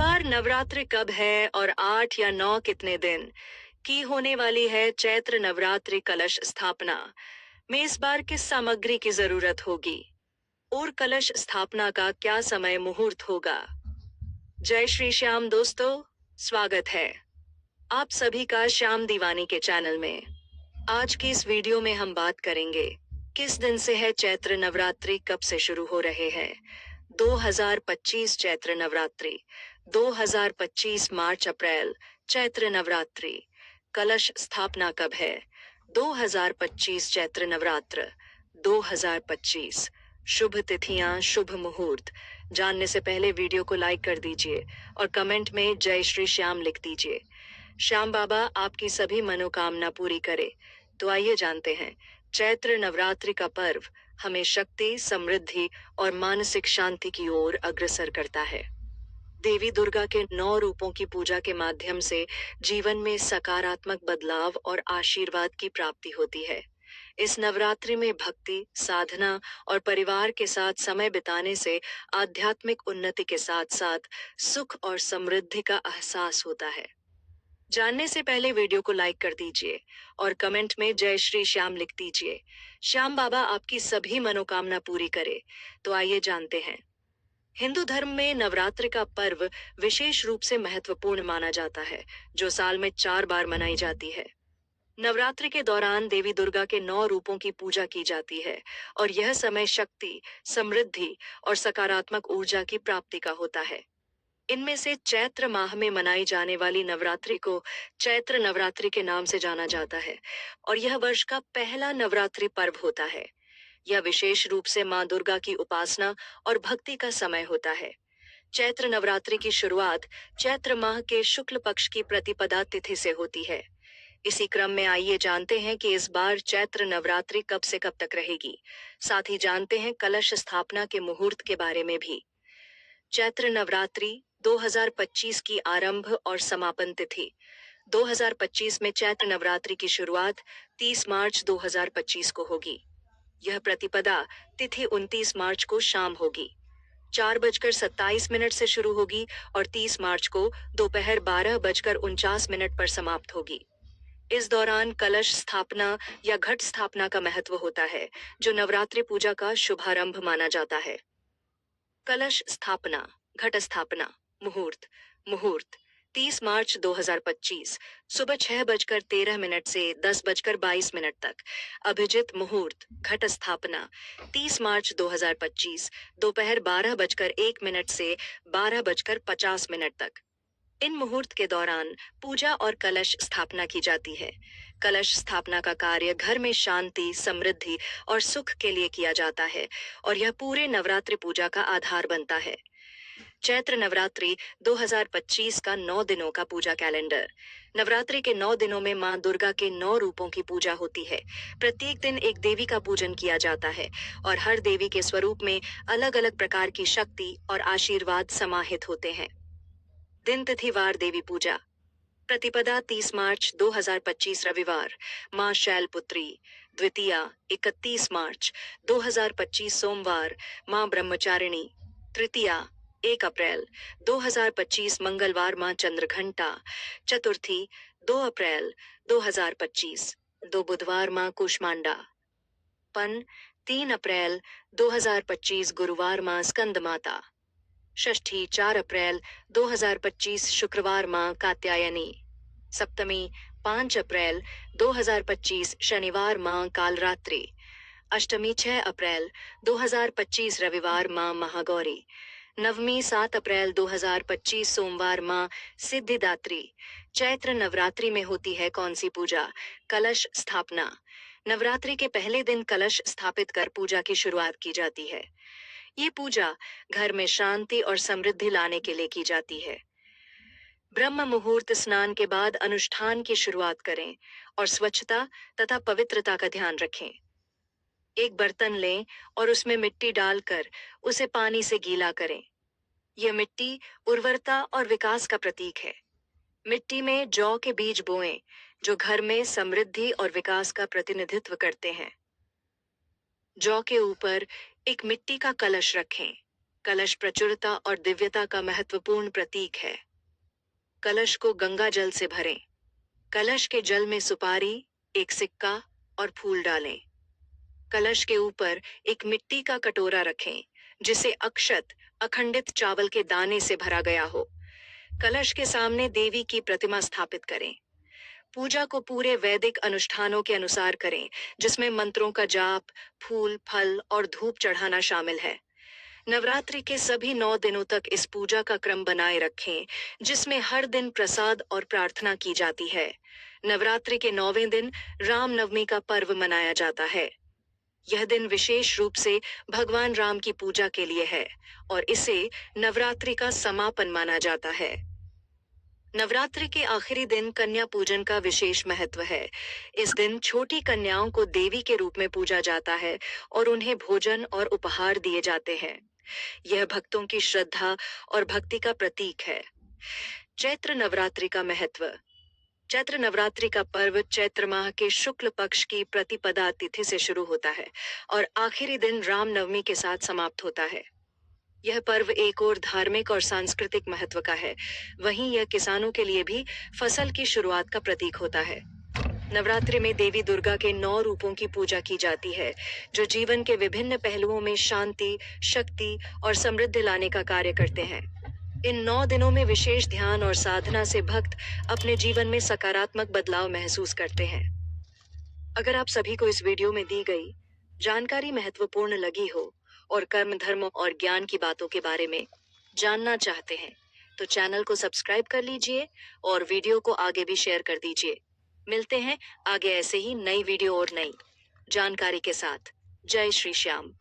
बार नवरात्रि कब है और 8 या 9 कितने दिन की होने वाली है चैत्र नवरात्रि कलश स्थापना में इस बार किस सामग्री की जरूरत होगी और कलश स्थापना का क्या समय मुहूर्त होगा। जय श्री श्याम दोस्तों, स्वागत है आप सभी का श्याम दीवानी के चैनल में। आज की इस वीडियो में हम बात करेंगे किस दिन से है चैत्र नवरात्रि, कब से शुरू हो रहे हैं। 2025 चैत्र नवरात्रि, 2025 मार्च अप्रैल चैत्र नवरात्रि, कलश स्थापना कब है। 2025 चैत्र नवरात्र 2025, शुभ तिथियां, शुभ मुहूर्त जानने से पहले वीडियो को लाइक कर दीजिए और कमेंट में जय श्री श्याम लिख दीजिए। श्याम बाबा आपकी सभी मनोकामना पूरी करे। तो आइए जानते हैं, चैत्र नवरात्रि का पर्व हमें शक्ति, समृद्धि और मानसिक शांति की ओर अग्रसर करता है। देवी दुर्गा के 9 रूपों की पूजा के माध्यम से जीवन में सकारात्मक बदलाव और आशीर्वाद की प्राप्ति होती है। इस नवरात्रि में भक्ति, साधना और परिवार के साथ समय बिताने से आध्यात्मिक उन्नति के साथ साथ सुख और समृद्धि का एहसास होता है। जानने से पहले वीडियो को लाइक कर दीजिए और कमेंट में जय श्री श्याम लिख दीजिए। श्याम बाबा आपकी सभी मनोकामना पूरी करे। तो आइए जानते हैं, हिंदू धर्म में नवरात्रि का पर्व विशेष रूप से महत्वपूर्ण माना जाता है, जो साल में 4 बार मनाई जाती है। नवरात्रि के दौरान देवी दुर्गा के 9 रूपों की पूजा की जाती है और यह समय शक्ति, समृद्धि और सकारात्मक ऊर्जा की प्राप्ति का होता है। इनमें से चैत्र माह में मनाई जाने वाली नवरात्रि को चैत्र नवरात्रि के नाम से जाना जाता है और यह वर्ष का पहला नवरात्रि पर्व होता है। यह विशेष रूप से मां दुर्गा की उपासना और भक्ति का समय होता है। चैत्र नवरात्रि की शुरुआत चैत्र माह के शुक्ल पक्ष की प्रतिपदा तिथि से होती है। इसी क्रम में आइए जानते हैं कि इस बार चैत्र नवरात्रि कब से कब तक रहेगी। साथ ही जानते हैं कलश स्थापना के मुहूर्त के बारे में भी। चैत्र नवरात्रि 2025 की आरंभ और समापन तिथि। 2025 में चैत्र नवरात्रि की शुरुआत 30 मार्च 2025 को होगी। यह प्रतिपदा तिथि 29 मार्च को शाम होगी, 4:27 से शुरू होगी और 30 मार्च को दोपहर 12:49 पर समाप्त होगी। इस दौरान कलश स्थापना या घट स्थापना का महत्व होता है, जो नवरात्रि पूजा का शुभारंभ माना जाता है। कलश स्थापना, घट स्थापना, मुहूर्त। मुहूर्त 30 मार्च 2025 सुबह 6:13 से 10:22 तक। अभिजित मुहूर्त घट स्थापना 30 मार्च 2025 दोपहर 12:01 से 12:50 तक। इन मुहूर्त के दौरान पूजा और कलश स्थापना की जाती है। कलश स्थापना का कार्य घर में शांति, समृद्धि और सुख के लिए किया जाता है और यह पूरे नवरात्रि पूजा का आधार बनता है। चैत्र नवरात्रि 2025 का 9 दिनों का पूजा कैलेंडर। नवरात्रि के 9 दिनों में मां दुर्गा के 9 रूपों की पूजा होती है। प्रत्येक दिन एक देवी का पूजन किया जाता है और हर देवी के स्वरूप में अलग अलग प्रकार की शक्ति और आशीर्वाद समाहित होते हैं। दिन तिथिवार देवी पूजा। प्रतिपदा 30 मार्च 2025 रविवार, मां शैलपुत्री। द्वितीया 31 मार्च 2025 सोमवार, मां ब्रह्मचारिणी। तृतीया 1 अप्रैल 2025 मंगलवार, मां चंद्रघंटा। चतुर्थी 2 अप्रैल 2025 दो बुधवार, मां कुष्मांडा। पन 3 अप्रैल 2025 गुरुवार, मां स्कंद माता। षष्ठी 4 अप्रैल 2025 शुक्रवार, मां कात्यायनी। सप्तमी 5 अप्रैल 2025 शनिवार, मां कालरात्रि। अष्टमी 6 अप्रैल 2025 रविवार, मां महागौरी। नवमी 7 अप्रैल 2025 सोमवार, मां सिद्धिदात्री। चैत्र नवरात्रि में होती है कौन सी पूजा? कलश स्थापना। नवरात्रि के पहले दिन कलश स्थापित कर पूजा की शुरुआत की जाती है। ये पूजा घर में शांति और समृद्धि लाने के लिए की जाती है। ब्रह्म मुहूर्त स्नान के बाद अनुष्ठान की शुरुआत करें और स्वच्छता तथा पवित्रता का ध्यान रखें। एक बर्तन लें और उसमें मिट्टी डालकर उसे पानी से गीला करें। यह मिट्टी उर्वरता और विकास का प्रतीक है। मिट्टी में जौ के बीज बोएं, जो घर में समृद्धि और विकास का प्रतिनिधित्व करते हैं। जौ के ऊपर एक मिट्टी का कलश रखें। कलश प्रचुरता और दिव्यता का महत्वपूर्ण प्रतीक है। कलश को गंगा जल से भरें। कलश के जल में सुपारी, एक सिक्का और फूल डालें। कलश के ऊपर एक मिट्टी का कटोरा रखें, जिसे अक्षत, अखंडित चावल के दाने से भरा गया हो। कलश के सामने देवी की प्रतिमा स्थापित करें। पूजा को पूरे वैदिक अनुष्ठानों के अनुसार करें, जिसमें मंत्रों का जाप, फूल, फल और धूप चढ़ाना शामिल है। नवरात्रि के सभी 9 दिनों तक इस पूजा का क्रम बनाए रखें, जिसमें हर दिन प्रसाद और प्रार्थना की जाती है। नवरात्रि के 9वें दिन रामनवमी का पर्व मनाया जाता है। यह दिन विशेष रूप से भगवान राम की पूजा के लिए है और इसे नवरात्रि का समापन माना जाता है। नवरात्रि के आखिरी दिन कन्या पूजन का विशेष महत्व है। इस दिन छोटी कन्याओं को देवी के रूप में पूजा जाता है और उन्हें भोजन और उपहार दिए जाते हैं। यह भक्तों की श्रद्धा और भक्ति का प्रतीक है। चैत्र नवरात्रि का महत्व। चैत्र नवरात्रि का पर्व चैत्र माह के शुक्ल पक्ष की प्रतिपदा तिथि से शुरू होता है और आखिरी दिन रामनवमी के साथ समाप्त होता है। यह पर्व एक और धार्मिक और सांस्कृतिक महत्व का है, वहीं यह किसानों के लिए भी फसल की शुरुआत का प्रतीक होता है। नवरात्रि में देवी दुर्गा के 9 रूपों की पूजा की जाती है, जो जीवन के विभिन्न पहलुओं में शांति, शक्ति और समृद्धि लाने का कार्य करते हैं। इन 9 दिनों में विशेष ध्यान और साधना से भक्त अपने जीवन में सकारात्मक बदलाव महसूस करते हैं। अगर आप सभी को इस वीडियो में दी गई जानकारी महत्वपूर्ण लगी हो और कर्म, धर्म और ज्ञान की बातों के बारे में जानना चाहते हैं, तो चैनल को सब्सक्राइब कर लीजिए और वीडियो को आगे भी शेयर कर दीजिए। मिलते हैं आगे ऐसे ही नई वीडियो और नई जानकारी के साथ। जय श्री श्याम।